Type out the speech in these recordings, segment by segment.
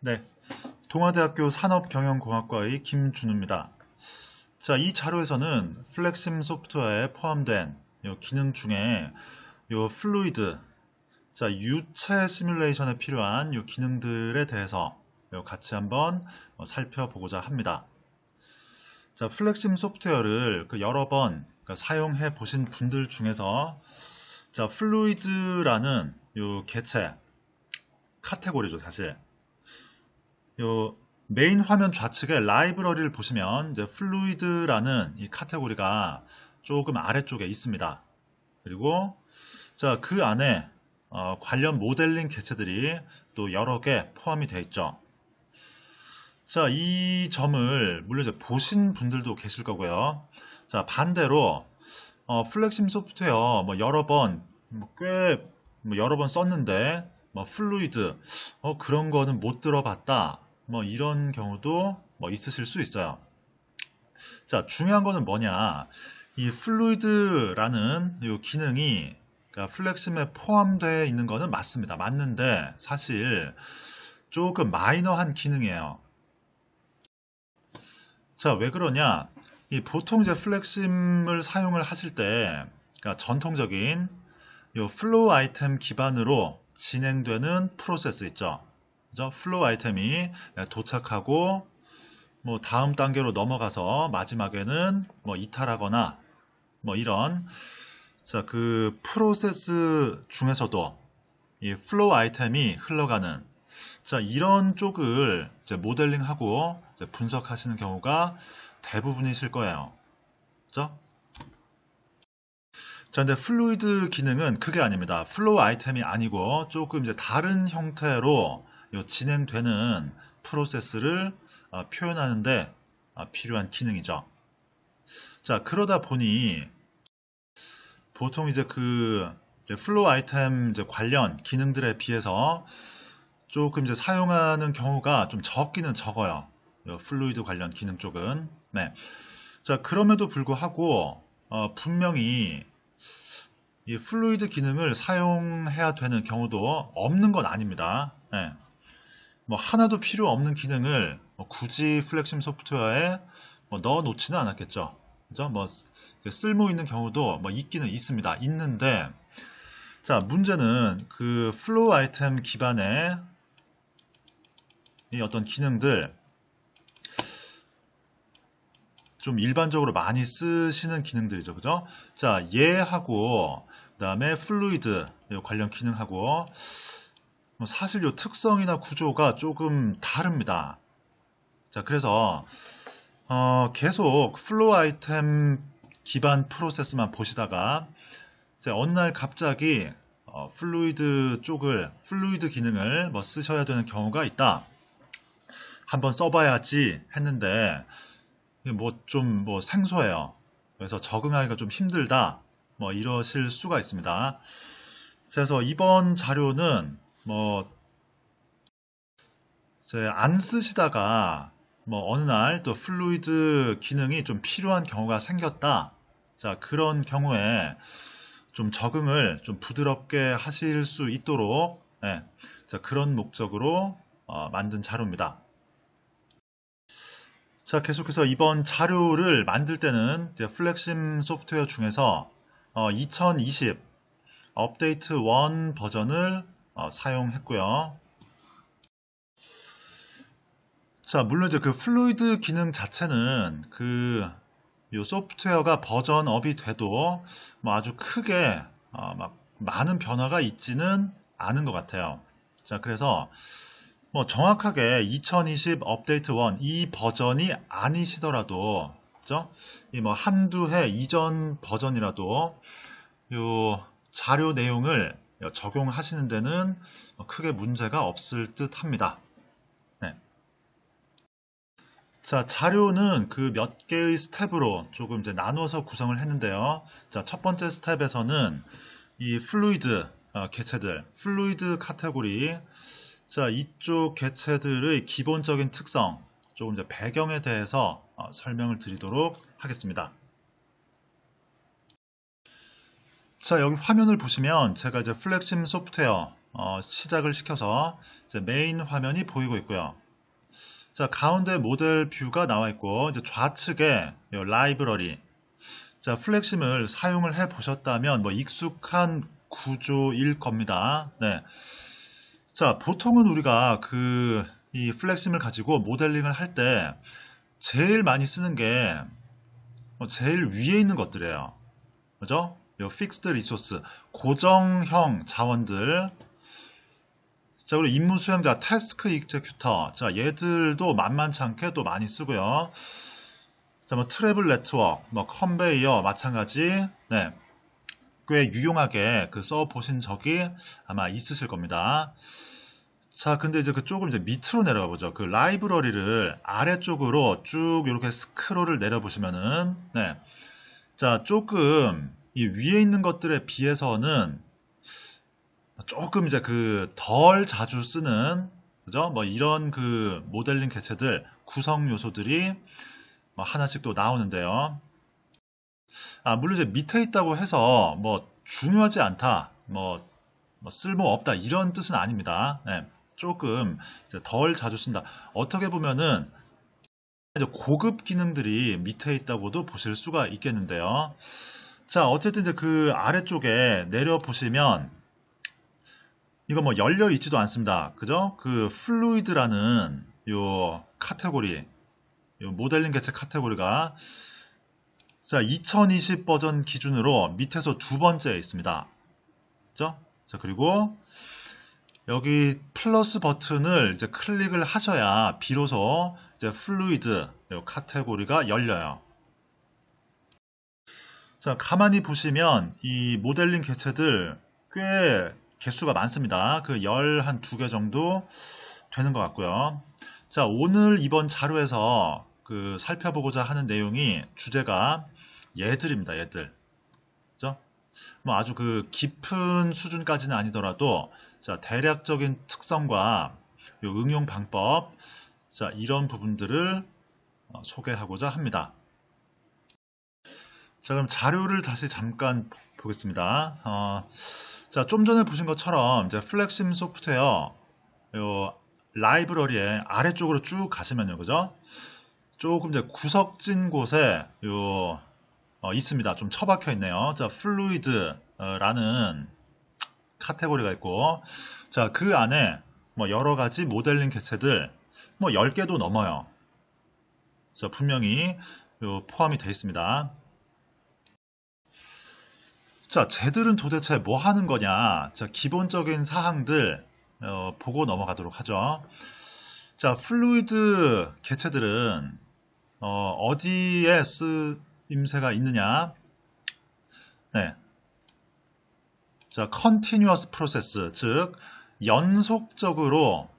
네, 동아대학교 산업경영공학과의 김준우입니다. 자, 이 자료에서는 플렉심 소프트웨어에 포함된 요 기능 중에 요 플루이드, 자, 유체 시뮬레이션에 필요한 요 기능들에 대해서 요 같이 한번 살펴보고자 합니다. 자, 플렉심 소프트웨어를 여러 번 사용해 보신 분들 중에서 자, 플루이드라는 요 개체, 카테고리죠, 사실. 요 메인 화면 좌측에 라이브러리를 보시면 이제 플루이드라는 이 카테고리가 조금 아래쪽에 있습니다. 그리고 자, 그 안에 관련 모델링 개체들이 또 여러 개 포함이 되어 있죠. 자, 이 점을 물론 이제 보신 분들도 계실 거고요. 자, 반대로 플렉심 소프트웨어 여러 번, 여러 번 썼는데 플루이드 그런 거는 못 들어봤다. 이런 경우도 있으실 수 있어요. 자, 중요한 거는 뭐냐? 이 플루이드라는 이 기능이 그러니까 플렉심에 포함되어 있는 거는 맞습니다. 맞는데 사실 조금 마이너한 기능이에요. 자, 왜 그러냐? 이 보통 이제 플렉심을 사용을 하실 때, 그러니까 전통적인 이 플로우 아이템 기반으로 진행되는 프로세스 있죠. 그죠? 플로우 아이템이 도착하고 다음 단계로 넘어가서 마지막에는 이탈하거나 이런 자, 그 프로세스 중에서도 이 플로우 아이템이 흘러가는 자, 이런 쪽을 이제 모델링하고 이제 분석하시는 경우가 대부분이실 거예요. 그죠? 자, 근데 플루이드 기능은 그게 아닙니다. 플로우 아이템이 아니고 조금 이제 다른 형태로 진행되는 프로세스를 표현하는데 필요한 기능이죠. 자, 그러다 보니 보통 이제 이제 플로우 아이템 이제 관련 기능들에 비해서 조금 이제 사용하는 경우가 좀 적기는 적어요. 플루이드 관련 기능 쪽은. 네. 자, 그럼에도 불구하고 분명히 이 플루이드 기능을 사용해야 되는 경우도 없는 건 아닙니다. 네. 하나도 필요 없는 기능을 굳이 플렉심 소프트웨어에 넣어 놓지는 않았겠죠. 그죠? 쓸모 있는 경우도 있기는 있습니다. 있는데, 자, 문제는 그 플로우 아이템 기반의 이 어떤 기능들 좀 일반적으로 많이 쓰시는 기능들이죠. 그죠? 자, 얘하고 그다음에 플루이드 관련 기능하고 사실 요 특성이나 구조가 조금 다릅니다. 자, 그래서 계속 플로우 아이템 기반 프로세스만 보시다가 이제 어느 날 갑자기 플루이드 기능을 쓰셔야 되는 경우가 있다. 한번 써봐야지 했는데 좀 생소해요. 그래서 적응하기가 좀 힘들다. 이러실 수가 있습니다. 그래서 이번 자료는 이제 안 쓰시다가 어느 날 또 플루이드 기능이 좀 필요한 경우가 생겼다. 자, 그런 경우에 좀 적응을 좀 부드럽게 하실 수 있도록 자, 그런 목적으로 만든 자료입니다. 자, 계속해서 이번 자료를 만들 때는 이제 플렉심 소프트웨어 중에서 2020 업데이트 1 버전을 사용했고요. 자, 물론 이제 그 플루이드 기능 자체는 요 소프트웨어가 버전업이 돼도 아주 크게 막 많은 변화가 있지는 않은 것 같아요. 자, 그래서 정확하게 2020 업데이트 1 이 버전이 아니시더라도 그죠? 이 한두 해 이전 버전이라도 요 자료 내용을 적용하시는 데는 크게 문제가 없을 듯 합니다. 네. 자, 자료는 그 몇 개의 스텝으로 조금 이제 나눠서 구성을 했는데요. 자, 첫 번째 스텝에서는 이 플루이드 개체들, 플루이드 카테고리, 자, 이쪽 개체들의 기본적인 특성, 조금 이제 배경에 대해서 설명을 드리도록 하겠습니다. 자, 여기 화면을 보시면 제가 이제 플렉심 소프트웨어 시작을 시켜서 이제 메인 화면이 보이고 있고요. 자, 가운데 모델 뷰가 나와 있고, 이제 좌측에 이 라이브러리. 자, 플렉심을 사용을 해 보셨다면 뭐 익숙한 구조일 겁니다. 네. 자, 보통은 우리가 이 플렉심을 가지고 모델링을 할 때 제일 많이 쓰는 게 제일 위에 있는 것들이에요. 그죠? 요 픽스드 리소스, 고정형 자원들. 자, 그리고 임무 수행자, 태스크 익제큐터. 자, 얘들도 만만치 않게 또 많이 쓰고요. 자, 뭐 트래블 네트워크, 뭐 컨베이어 마찬가지. 네. 꽤 유용하게 써 보신 적이 아마 있으실 겁니다. 자, 근데 이제 조금 이제 밑으로 내려가 보죠. 라이브러리를 아래쪽으로 쭉 이렇게 스크롤을 내려보시면은, 네. 자, 조금 이 위에 있는 것들에 비해서는 조금 이제 덜 자주 쓰는, 그죠? 뭐 이런 모델링 개체들, 구성 요소들이 뭐 하나씩 또 나오는데요. 물론 이제 밑에 있다고 해서 뭐 중요하지 않다, 뭐 쓸모 없다 이런 뜻은 아닙니다. 네. 조금 이제 덜 자주 쓴다. 어떻게 보면은 이제 고급 기능들이 밑에 있다고도 보실 수가 있겠는데요. 자, 어쨌든 이제 아래쪽에 내려 보시면 이거 뭐 열려 있지도 않습니다. 그죠? 플루이드라는 요 카테고리, 요 모델링 개체 카테고리가 자, 2020 버전 기준으로 밑에서 두 번째에 있습니다. 그죠? 자, 그리고 여기 플러스 버튼을 이제 클릭을 하셔야 비로소 이제 플루이드 카테고리가 열려요. 자, 가만히 보시면 이 모델링 개체들 꽤 개수가 많습니다. 12개 정도 되는 것 같고요. 자, 오늘 이번 자료에서 살펴보고자 하는 내용이 주제가 얘들입니다. 얘들. 그죠? 뭐 아주 깊은 수준까지는 아니더라도 자, 대략적인 특성과 응용 방법, 자, 이런 부분들을 소개하고자 합니다. 자, 그럼 자료를 다시 잠깐 보겠습니다. 자, 좀 전에 보신 것처럼 이제 플렉심 소프트웨어 요 라이브러리의 아래쪽으로 쭉 가시면요, 그죠? 조금 이제 구석진 곳에 있습니다. 좀 처박혀 있네요. 자, 플루이드라는 카테고리가 있고, 자, 그 안에 뭐 여러 가지 모델링 개체들 뭐 10개도 넘어요. 자, 분명히 포함이 되어 있습니다. 자, 쟤들은 도대체 뭐 하는 거냐? 자, 기본적인 사항들 보고 넘어가도록 하죠. 자, 플루이드 개체들은 어디에 쓰임새가 있느냐? 네. 자, continuous process, 즉 연속적으로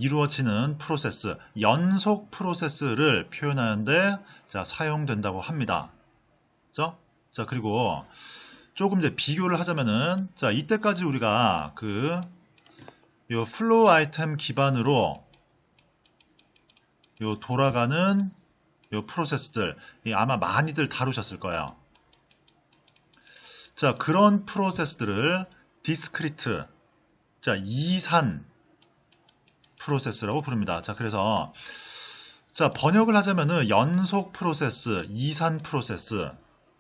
이루어지는 프로세스, 연속 프로세스를 표현하는데 자, 사용된다고 합니다. 그죠? 자, 그리고 조금 이제 비교를 하자면은 자, 이때까지 우리가 요 플로우 아이템 기반으로 요 돌아가는 요 프로세스들 아마 많이들 다루셨을 거예요. 자, 그런 프로세스들을 디스크리트, 자, 이산 프로세스라고 부릅니다. 자, 그래서 자, 번역을 하자면은 연속 프로세스, 이산 프로세스,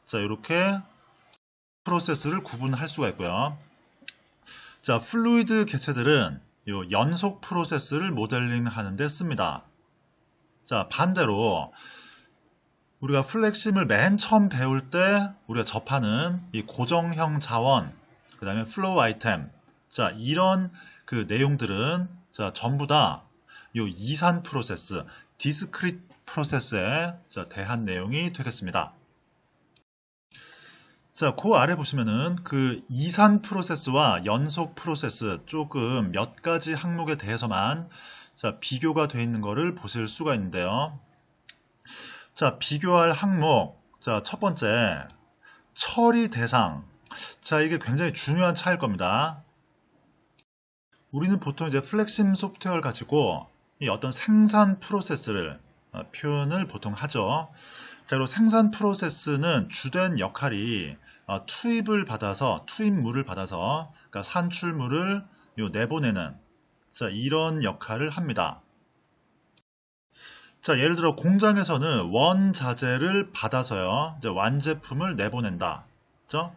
자, 이렇게 프로세스를 구분할 수가 있고요. 자, 플루이드 개체들은 요 연속 프로세스를 모델링 하는데 씁니다. 자, 반대로 우리가 플렉심을 맨 처음 배울 때 우리가 접하는 이 고정형 자원, 그 다음에 플로우 아이템, 자, 이런 내용들은 자, 전부 다 요 이산 프로세스, 디스크리트 프로세스에 대한 내용이 되겠습니다. 자, 그 아래 보시면은 이산 프로세스와 연속 프로세스 조금 몇 가지 항목에 대해서만 자, 비교가 되어 있는 것을 보실 수가 있는데요. 자, 비교할 항목. 자, 첫 번째, 처리 대상. 자, 이게 굉장히 중요한 차이일 겁니다. 우리는 보통 이제 플렉심 소프트웨어를 가지고 이 어떤 생산 프로세스를 표현을 보통 하죠. 자, 그리고 생산 프로세스는 주된 역할이 투입물을 받아서, 그러니까 산출물을 요 내보내는 자 이런 역할을 합니다. 자 예를 들어 공장에서는 원자재를 받아서요 이제 완제품을 내보낸다. 그죠?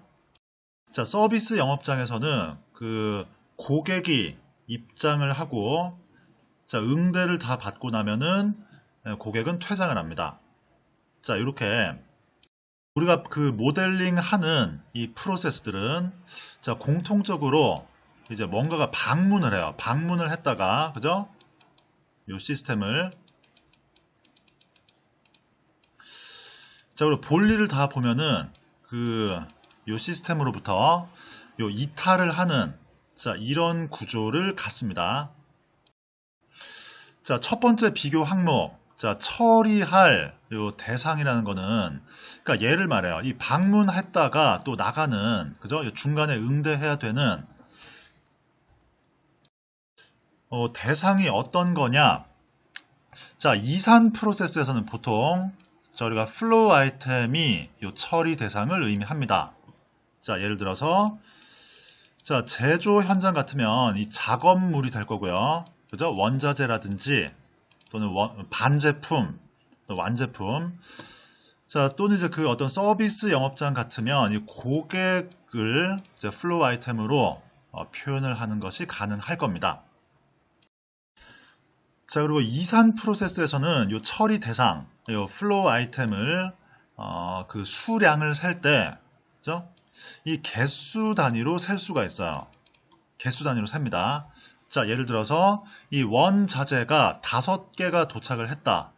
자 서비스 영업장에서는 그 고객이 입장을 하고 자 응대를 다 받고 나면은 고객은 퇴장을 합니다. 자 이렇게 우리가 그 모델링 하는 이 프로세스들은 자 공통적으로 이제 뭔가가 방문을 해요. 방문을 했다가 그죠? 요 시스템을 자 그리고 볼일을 다 보면은 그 요 시스템으로부터 요 이탈을 하는 자 이런 구조를 갖습니다. 자 첫 번째 비교 항목 자 처리할 요 대상이라는 거는 그러니까 얘를 말해요. 이 방문했다가 또 나가는 그죠? 중간에 응대해야 되는 대상이 어떤 거냐? 자 이산 프로세스에서는 보통 저희가 플로우 아이템이 요 처리 대상을 의미합니다. 자 예를 들어서 자 제조 현장 같으면 이 작업물이 될 거고요. 그죠? 원자재라든지 또는 반제품, 완제품. 자 또는 이제 그 어떤 서비스 영업장 같으면 이 고객을 이제 플로우 아이템으로 표현을 하는 것이 가능할 겁니다. 자 그리고 이산 프로세스에서는 이 처리 대상, 이 플로우 아이템을 그 수량을 셀 때, 그죠? 이 개수 단위로 셀 수가 있어요. 개수 단위로 셉니다. 자 예를 들어서 이 원자재가 5개가 도착을 했다.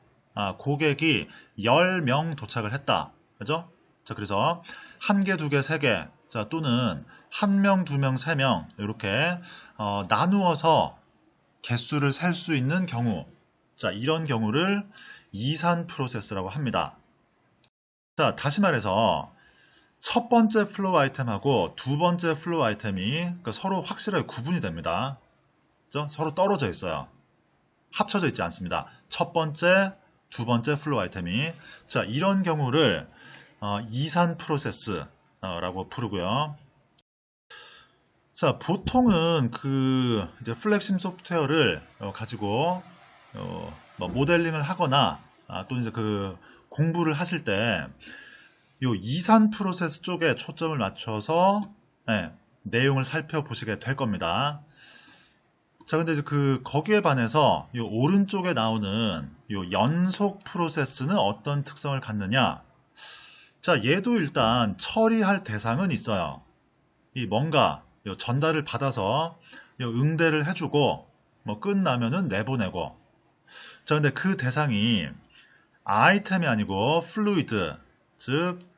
고객이 10명 도착을 했다. 그죠? 자 그래서 1개, 2개, 3개, 자 또는 1명, 2명, 3명 이렇게 나누어서 개수를 셀 수 있는 경우 자 이런 경우를 이산 프로세스라고 합니다. 자 다시 말해서 첫 번째 플로우 아이템하고 두 번째 플로우 아이템이 그러니까 서로 확실하게 구분이 됩니다. 그죠? 서로 떨어져 있어요. 합쳐져 있지 않습니다. 첫 번째, 두 번째 플로우 아이템이 자 이런 경우를 이산 프로세스라고 부르고요. 자, 보통은 그 이제 플렉심 소프트웨어를 가지고 뭐 모델링을 하거나 또 이제 그 공부를 하실 때 요 이산 프로세스 쪽에 초점을 맞춰서 내용을 살펴보시게 될 겁니다. 자, 근데 이제 그 거기에 반해서 요 오른쪽에 나오는 요 연속 프로세스는 어떤 특성을 갖느냐? 자, 얘도 일단 처리할 대상은 있어요. 이 뭔가 전달을 받아서 응대를 해주고 뭐 끝나면은 내보내고 자 근데 그 대상이 아이템이 아니고 플루이드 즉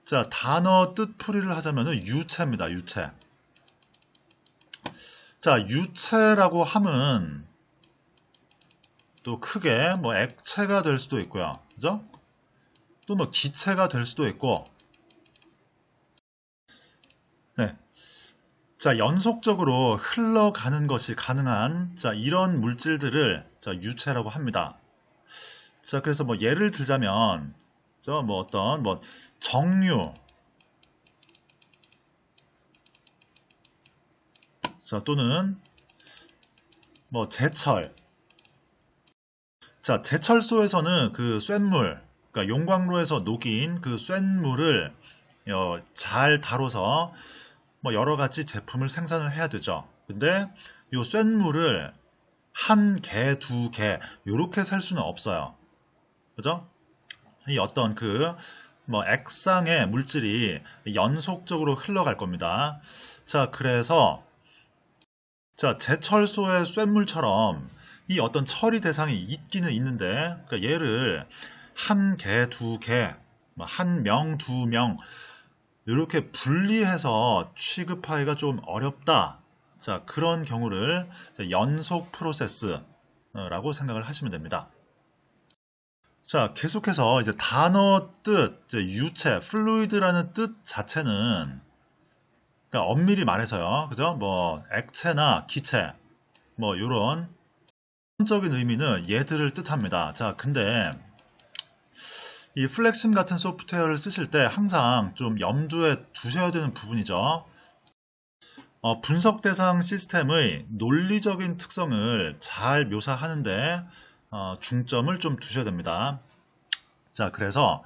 자 단어 뜻풀이를 하자면은 유체입니다. 유체 자 유체라고 하면 또 크게 뭐 액체가 될 수도 있고요. 그죠? 또 뭐 기체가 될 수도 있고 네. 자, 연속적으로 흘러가는 것이 가능한 자, 이런 물질들을 자, 유체라고 합니다. 자, 그래서 뭐 예를 들자면 저 뭐 어떤 뭐 정류 자, 또는 뭐 제철 자, 제철소에서는 그 쇳물 그러니까 용광로에서 녹인 그 쇳물을 잘 다뤄서 뭐 여러 가지 제품을 생산을 해야 되죠. 근데 이 쇳물을 한 개, 두 개 이렇게 살 수는 없어요. 그죠? 이 어떤 그 뭐 액상의 물질이 연속적으로 흘러갈 겁니다. 자, 그래서 자, 제철소의 쇳물처럼 이 어떤 처리 대상이 있기는 있는데 그러니까 얘를 한 개, 두 개, 한 명, 두 명 이렇게 분리해서 취급하기가 좀 어렵다. 자, 그런 경우를 연속 프로세스라고 생각을 하시면 됩니다. 자, 계속해서 이제 단어 뜻, 이제 유체, 플루이드라는 뜻 자체는 그러니까 엄밀히 말해서요. 그죠? 뭐 액체나 기체 뭐 이런 적인 의미는 얘들을 뜻합니다. 자, 근데 이 플렉심 같은 소프트웨어를 쓰실 때 항상 좀 염두에 두셔야 되는 부분이죠. 분석 대상 시스템의 논리적인 특성을 잘 묘사하는데 중점을 좀 두셔야 됩니다. 자, 그래서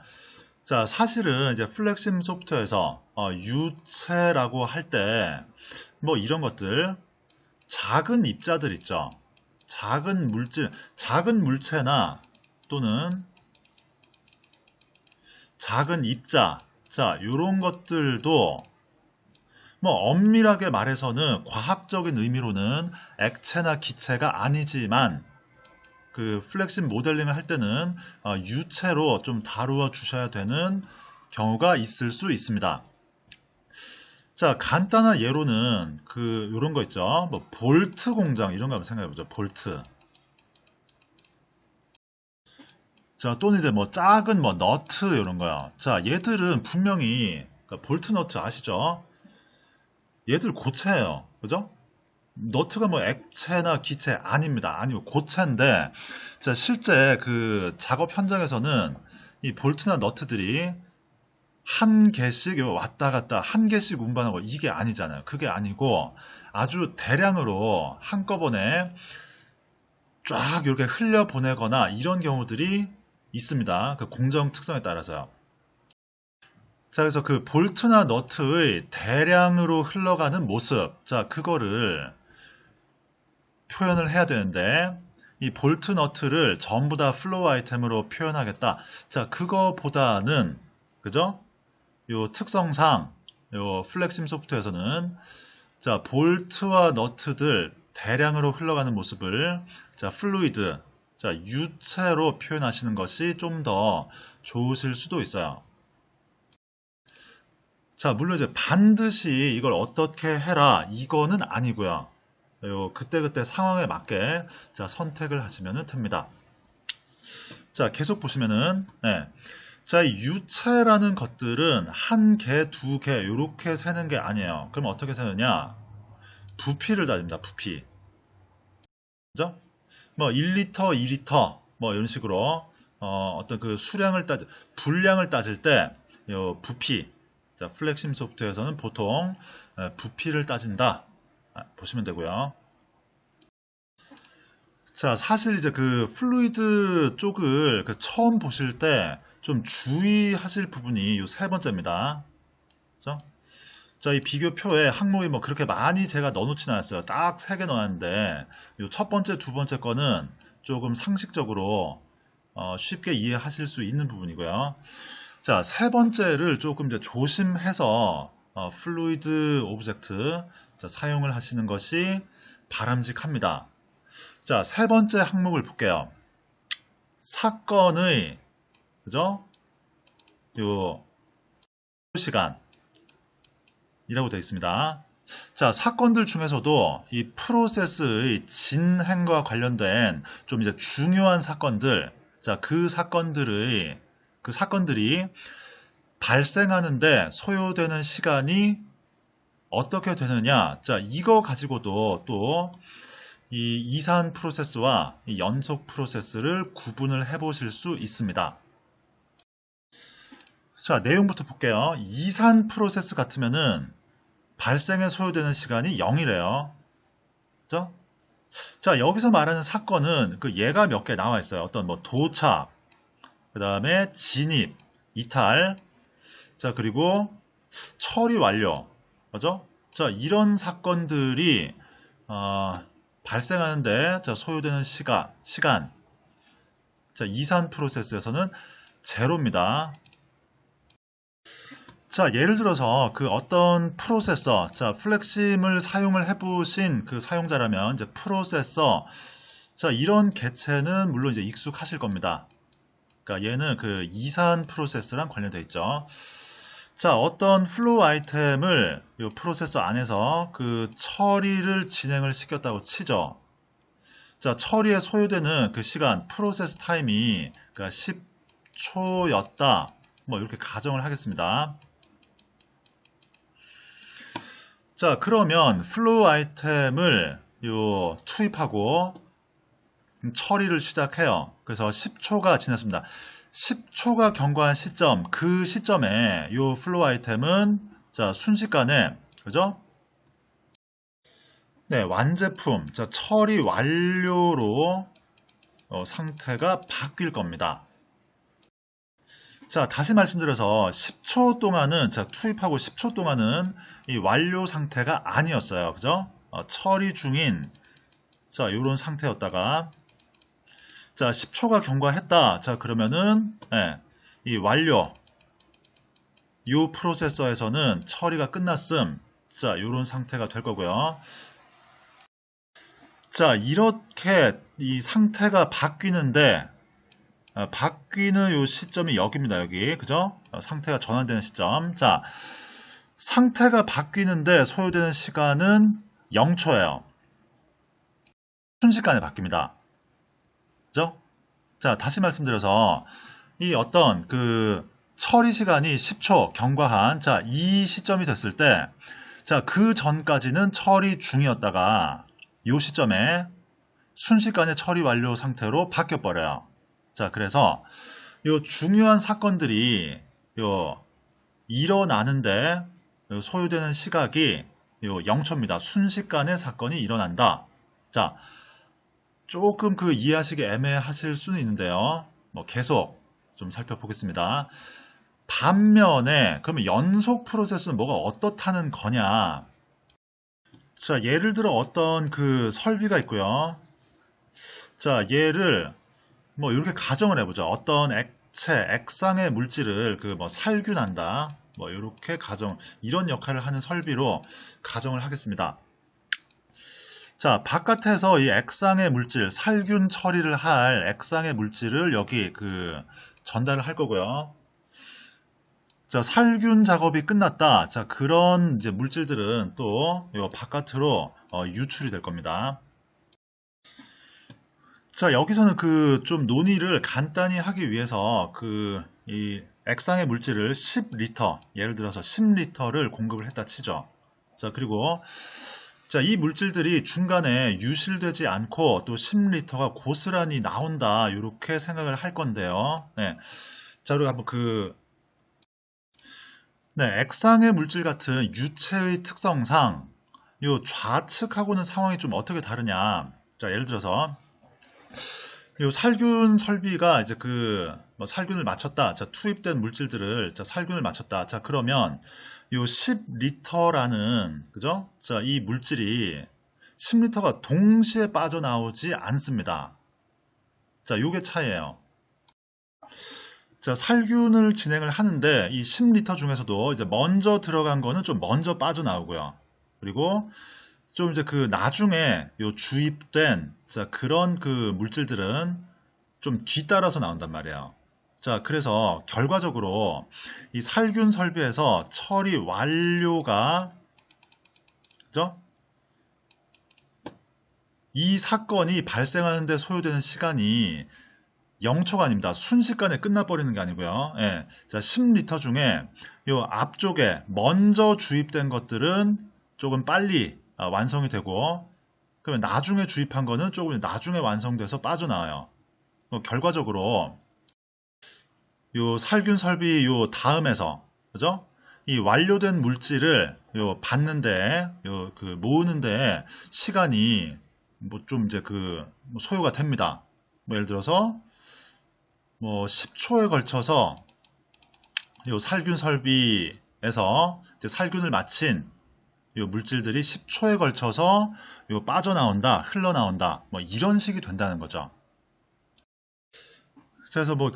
자, 사실은 이제 플렉심 소프트웨어에서 유체라고 할 때 뭐 이런 것들 작은 입자들 있죠. 작은 물질, 작은 물체나 또는 작은 입자, 자, 요런 것들도 뭐 엄밀하게 말해서는 과학적인 의미로는 액체나 기체가 아니지만 그 플렉심 모델링을 할 때는 유체로 좀 다루어 주셔야 되는 경우가 있을 수 있습니다. 자, 간단한 예로는 그 요런 거 있죠. 뭐 볼트 공장 이런 거 한번 생각해 보죠. 볼트. 자, 또는 이제 뭐 작은 뭐 너트 이런 거요. 자, 얘들은 분명히 그러니까 볼트 너트 아시죠? 얘들 고체예요. 그죠? 너트가 뭐 액체나 기체 아닙니다. 아니고 고체인데 자, 실제 그 작업 현장에서는 이 볼트나 너트들이 한 개씩 왔다 갔다 한 개씩 운반하고 이게 아니잖아요. 그게 아니고 아주 대량으로 한꺼번에 쫙 이렇게 흘려 보내거나 이런 경우들이 있습니다. 그 공정 특성에 따라서요. 자, 그래서 그 볼트나 너트의 대량으로 흘러가는 모습, 자, 그거를 표현을 해야 되는데, 이 볼트 너트를 전부 다 플로우 아이템으로 표현하겠다. 자, 그거보다는, 그죠? 요 특성상, 요 플렉심 소프트에서는, 자, 볼트와 너트들 대량으로 흘러가는 모습을, 자, 플루이드, 자, 유체로 표현하시는 것이 좀 더 좋으실 수도 있어요. 자, 물론 이제 반드시 이걸 어떻게 해라 이거는 아니고요. 그때그때 상황에 맞게 자, 선택을 하시면 됩니다. 자, 계속 보시면은 네. 자, 이 유체라는 것들은 한 개, 두 개 이렇게 세는 게 아니에요. 그럼 어떻게 세느냐? 부피를 따집니다. 부피. 그죠? 뭐 1리터, 2리터 뭐 이런 식으로 어떤 그 수량을 분량을 따질 때 부피. 자, 플렉심 소프트에서는 보통 부피를 따진다. 보시면 되고요. 자, 사실 이제 그 플루이드 쪽을 그 처음 보실 때 좀 주의하실 부분이 이 세 번째입니다. 그죠? 자, 이 비교표에 항목이 뭐 그렇게 많이 제가 넣어놓진 않았어요. 딱 세 개 넣었는데 이 첫 번째, 두 번째 거는 조금 상식적으로 쉽게 이해하실 수 있는 부분이고요. 자, 세 번째를 조금 이제 조심해서 플루이드 오브젝트 자, 사용을 하시는 것이 바람직합니다. 자, 세 번째 항목을 볼게요. 사건의 그죠? 요 시간이라고 되어 있습니다. 자, 사건들 중에서도 이 프로세스의 진행과 관련된 좀 이제 중요한 사건들, 자, 그 사건들이 발생하는데 소요되는 시간이 어떻게 되느냐? 자, 이거 가지고도 또 이 이산 프로세스와 이 연속 프로세스를 구분을 해 보실 수 있습니다. 자, 내용부터 볼게요. 이산 프로세스 같으면은 발생에 소요되는 시간이 0이래요. 그죠? 자, 여기서 말하는 사건은 그 예가 몇 개 나와 있어요. 어떤 뭐 도착, 그 다음에 진입, 이탈, 자, 그리고 처리 완료. 그죠? 자, 이런 사건들이 발생하는데 자, 소요되는 시간. 자, 이산 프로세스에서는 제로입니다. 자, 예를 들어서 그 어떤 프로세서, 자, 플렉심을 사용을 해보신 그 사용자라면 이제 프로세서, 자, 이런 개체는 물론 이제 익숙하실 겁니다. 그러니까 얘는 그 이산 프로세스랑 관련되어 있죠. 자, 어떤 플로우 아이템을 이 프로세서 안에서 그 처리를 진행을 시켰다고 치죠. 자, 처리에 소요되는 그 시간, 프로세스 타임이 그러니까 10초였다. 뭐 이렇게 가정을 하겠습니다. 자, 그러면 플로우 아이템을 투입하고 처리를 시작해요. 그래서 10초가 지났습니다. 10초가 경과한 시점, 그 시점에 이 플로우 아이템은 자, 순식간에 그죠? 네, 완제품, 자, 처리 완료로 상태가 바뀔 겁니다. 자, 다시 말씀드려서 10초 동안은, 자, 투입하고 10초 동안은 이 완료 상태가 아니었어요. 그죠? 처리 중인, 자, 요런 상태였다가, 자, 10초가 경과했다. 자, 그러면은, 예, 이 완료, 요 프로세서에서는 처리가 끝났음. 자, 요런 상태가 될 거고요. 자, 이렇게 이 상태가 바뀌는데, 바뀌는 요 시점이 여기입니다. 여기. 그죠? 상태가 전환되는 시점. 자, 상태가 바뀌는데 소요되는 시간은 0초예요. 순식간에 바뀝니다. 그죠? 자, 다시 말씀드려서 이 어떤 그 처리 시간이 10초 경과한, 자, 이 시점이 됐을 때, 자, 그 전까지는 처리 중이었다가 이 시점에 순식간에 처리 완료 상태로 바뀌어 버려요. 자, 그래서 요 중요한 사건들이 요 일어나는데 요 소요되는 시각이 요 0초입니다. 순식간에 사건이 일어난다. 자, 조금 그 이해하시기 애매하실 수는 있는데요. 뭐 계속 좀 살펴보겠습니다. 반면에 그러면 연속 프로세스는 뭐가 어떻다는 거냐? 자, 예를 들어 어떤 그 설비가 있고요. 자, 얘를 뭐 이렇게 가정을 해보죠. 어떤 액체, 액상의 물질을 그 뭐 살균한다. 뭐 이렇게 가정, 이런 역할을 하는 설비로 가정을 하겠습니다. 자, 바깥에서 이 액상의 물질, 살균 처리를 할 액상의 물질을 여기 그 전달을 할 거고요. 자, 살균 작업이 끝났다. 자, 그런 이제 물질들은 또 요 바깥으로 유출이 될 겁니다. 자, 여기서는 그 좀 논의를 간단히 하기 위해서 그 이 액상의 물질을 10리터, 예를 들어서 10리터를 공급을 했다 치죠. 자, 그리고 자, 이 물질들이 중간에 유실되지 않고 또 10리터가 고스란히 나온다. 이렇게 생각을 할 건데요. 네. 자, 그리고 한번 네, 액상의 물질 같은 유체의 특성상 이 좌측하고는 상황이 좀 어떻게 다르냐. 자, 예를 들어서 이 살균 설비가 이제 뭐 살균을 마쳤다. 자, 투입된 물질들을 자, 살균을 마쳤다. 자, 그러면 이 10리터라는 그죠? 자, 이 물질이 10리터가 동시에 빠져나오지 않습니다. 자, 요게 차이예요. 자, 살균을 진행을 하는데 이 10리터 중에서도 이제 먼저 들어간 거는 좀 먼저 빠져나오고요. 그리고 좀 이제 그 나중에 요 주입된 자, 그런 그 물질들은 좀 뒤따라서 나온단 말이에요. 자, 그래서 결과적으로 이 살균 설비에서 처리 완료가 그죠? 이 사건이 발생하는데 소요되는 시간이 0초가 아닙니다. 순식간에 끝나버리는 게 아니고요. 예. 자, 10리터 중에 요 앞쪽에 먼저 주입된 것들은 조금 빨리 완성이 되고, 그러면 나중에 주입한 거는 조금 나중에 완성돼서 빠져나와요. 결과적으로 요 살균 설비 요 다음에서 그죠? 이 완료된 물질을 요 받는데 요 그 모으는데 시간이 뭐 좀 이제 뭐 소요가 됩니다. 뭐 예를 들어서 뭐 10초에 걸쳐서 요 살균 설비에서 이제 살균을 마친 요 물질들이 10초에 걸쳐서 요 빠져나온다, 흘러나온다, 뭐 이런 식이 된다는 거죠. 그래서 뭐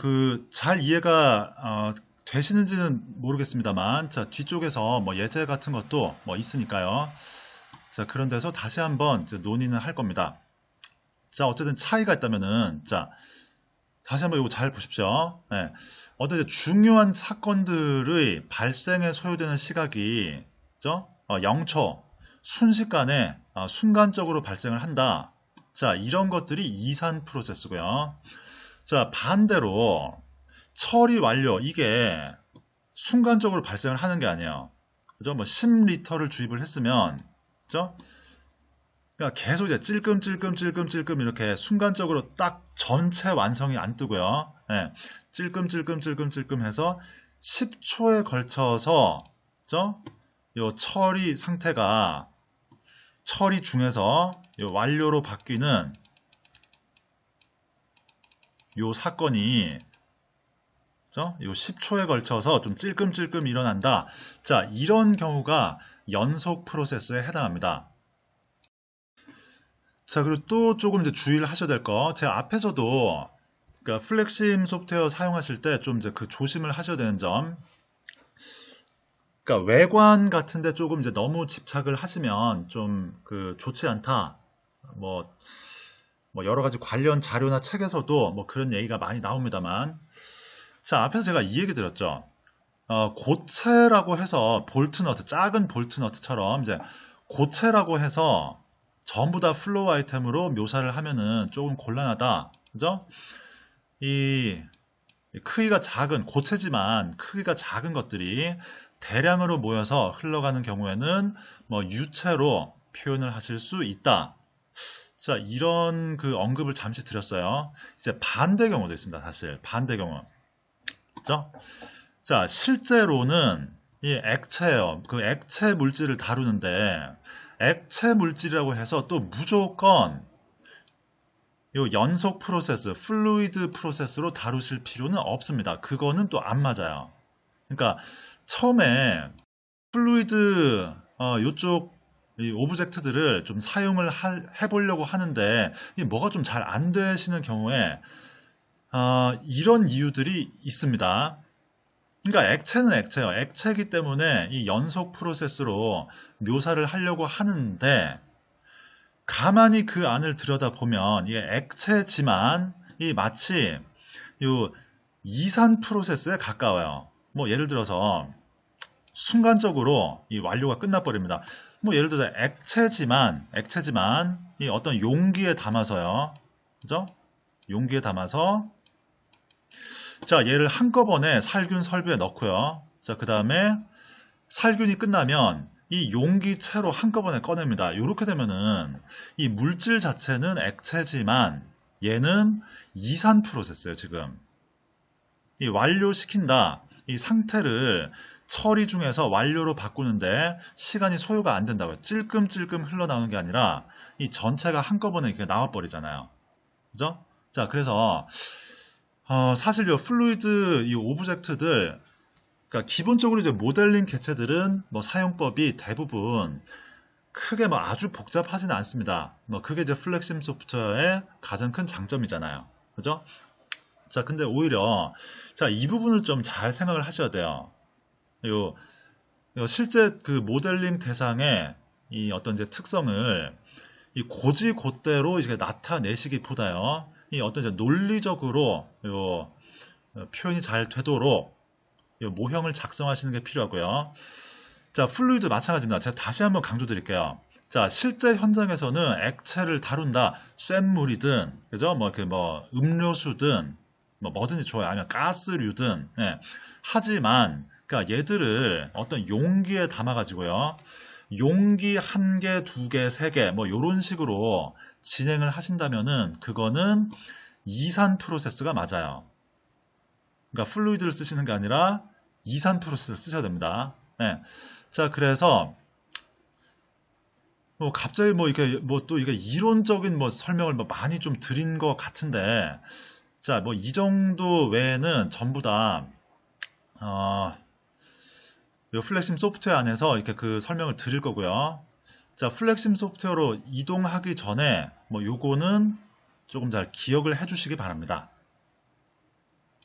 잘 이해가 되시는지는 모르겠습니다만, 자, 뒤쪽에서 뭐 예제 같은 것도 뭐 있으니까요. 자, 그런 데서 다시 한번 이제 논의는 할 겁니다. 자, 어쨌든 차이가 있다면은, 자, 다시 한번 이거 잘 보십시오. 네. 어떤 이제 중요한 사건들의 발생에 소요되는 시각이, 그죠? 0초, 순식간에, 순간적으로 발생을 한다. 자, 이런 것들이 이산 프로세스고요. 자, 반대로 처리 완료, 이게 순간적으로 발생을 하는 게 아니에요. 그죠? 뭐 10리터를 주입을 했으면, 그죠? 그러니까 계속 이제 찔끔찔끔 이렇게 순간적으로 딱 전체 완성이 안 뜨고요. 예, 찔끔 해서 10초에 걸쳐서, 그죠? 요 처리 상태가 처리 중에서 요 완료로 바뀌는 요 사건이 요 10초에 걸쳐서 좀 찔끔찔끔 일어난다. 자, 이런 경우가 연속 프로세스에 해당합니다. 자, 그리고 또 조금 이제 주의를 하셔야 될 거. 제가 앞에서도 그러니까 플렉심 소프트웨어 사용하실 때 좀 이제 그 조심을 하셔야 되는 점. 그러니까 외관 같은데 조금 이제 너무 집착을 하시면 좀 그 좋지 않다. 뭐 여러 가지 관련 자료나 책에서도 뭐 그런 얘기가 많이 나옵니다만. 자, 앞에서 제가 이 얘기 드렸죠. 고체라고 해서 볼트너트, 작은 볼트너트처럼 이제 고체라고 해서 전부 다 플로우 아이템으로 묘사를 하면은 조금 곤란하다. 그죠? 이 크기가 작은, 고체지만 크기가 작은 것들이 대량으로 모여서 흘러가는 경우에는 뭐 유체로 표현을 하실 수 있다. 자, 이런 그 언급을 잠시 드렸어요. 이제 반대 경우도 있습니다. 사실 반대 경우. 그죠? 자, 실제로는 이 액체예요. 그 액체 물질을 다루는데 액체 물질이라고 해서 또 무조건 요 연속 프로세스, 플루이드 프로세스로 다루실 필요는 없습니다. 그거는 또 안 맞아요. 그러니까 처음에 플루이드 요쪽 이 오브젝트들을 좀 사용을 해보려고 하는데 뭐가 좀 잘 안 되시는 경우에 이런 이유들이 있습니다. 그러니까 액체는 액체예요. 액체이기 때문에 이 연속 프로세스로 묘사를 하려고 하는데 가만히 그 안을 들여다보면 이게 액체지만 이 마치 요 이산 프로세스에 가까워요. 뭐 예를 들어서 순간적으로 이 완료가 끝나버립니다. 뭐 예를 들어서 액체지만 이 어떤 용기에 담아서요. 그죠? 용기에 담아서 자, 얘를 한꺼번에 살균 설비에 넣고요. 자, 그 다음에 살균이 끝나면 이 용기채로 한꺼번에 꺼냅니다. 이렇게 되면은 이 물질 자체는 액체지만 얘는 이산 프로세스예요, 지금. 이 완료시킨다. 이 상태를 처리 중에서 완료로 바꾸는데 시간이 소요가 안 된다고요. 찔끔찔끔 흘러나오는 게 아니라 이 전체가 한꺼번에 이렇게 나와버리잖아요. 그죠? 자, 그래서 사실 이 플루이드 이 오브젝트들 그러니까 기본적으로 이제 모델링 개체들은 뭐 사용법이 대부분 크게 뭐 아주 복잡하지는 않습니다. 뭐 그게 이제 플렉심 소프트웨어의 가장 큰 장점이잖아요. 그죠? 자, 근데 오히려 자, 이 부분을 좀 잘 생각을 하셔야 돼요. 요 실제 그 모델링 대상의 이 어떤 이제 특성을 이 고지곧대로 이렇게 나타내시기보다요. 이 어떤 이제 논리적으로 요 표현이 잘 되도록 요 모형을 작성하시는 게 필요하고요. 자, 플루이드 마찬가지입니다. 제가 다시 한번 강조드릴게요. 자, 실제 현장에서는 액체를 다룬다. 쇳물이든, 그죠? 뭐 음료수든, 뭐든지 좋아요. 아니면 가스류든, 예. 하지만, 그러니까 얘들을 어떤 용기에 담아가지고요. 용기 1개, 2개, 3개, 뭐, 요런 식으로 진행을 하신다면은, 그거는 이산 프로세스가 맞아요. 그러니까 플루이드를 쓰시는 게 아니라 이산 프로세스를 쓰셔야 됩니다. 네. 자, 그래서 뭐 갑자기 뭐 이게 뭐 또 이게 이론적인 뭐 설명을 뭐 많이 좀 드린 것 같은데, 자, 뭐 이 정도 외에는 전부 다 이 플렉심 소프트웨어 안에서 이렇게 그 설명을 드릴 거고요. 자, 플렉심 소프트웨어로 이동하기 전에 뭐 요거는 조금 잘 기억을 해주시기 바랍니다.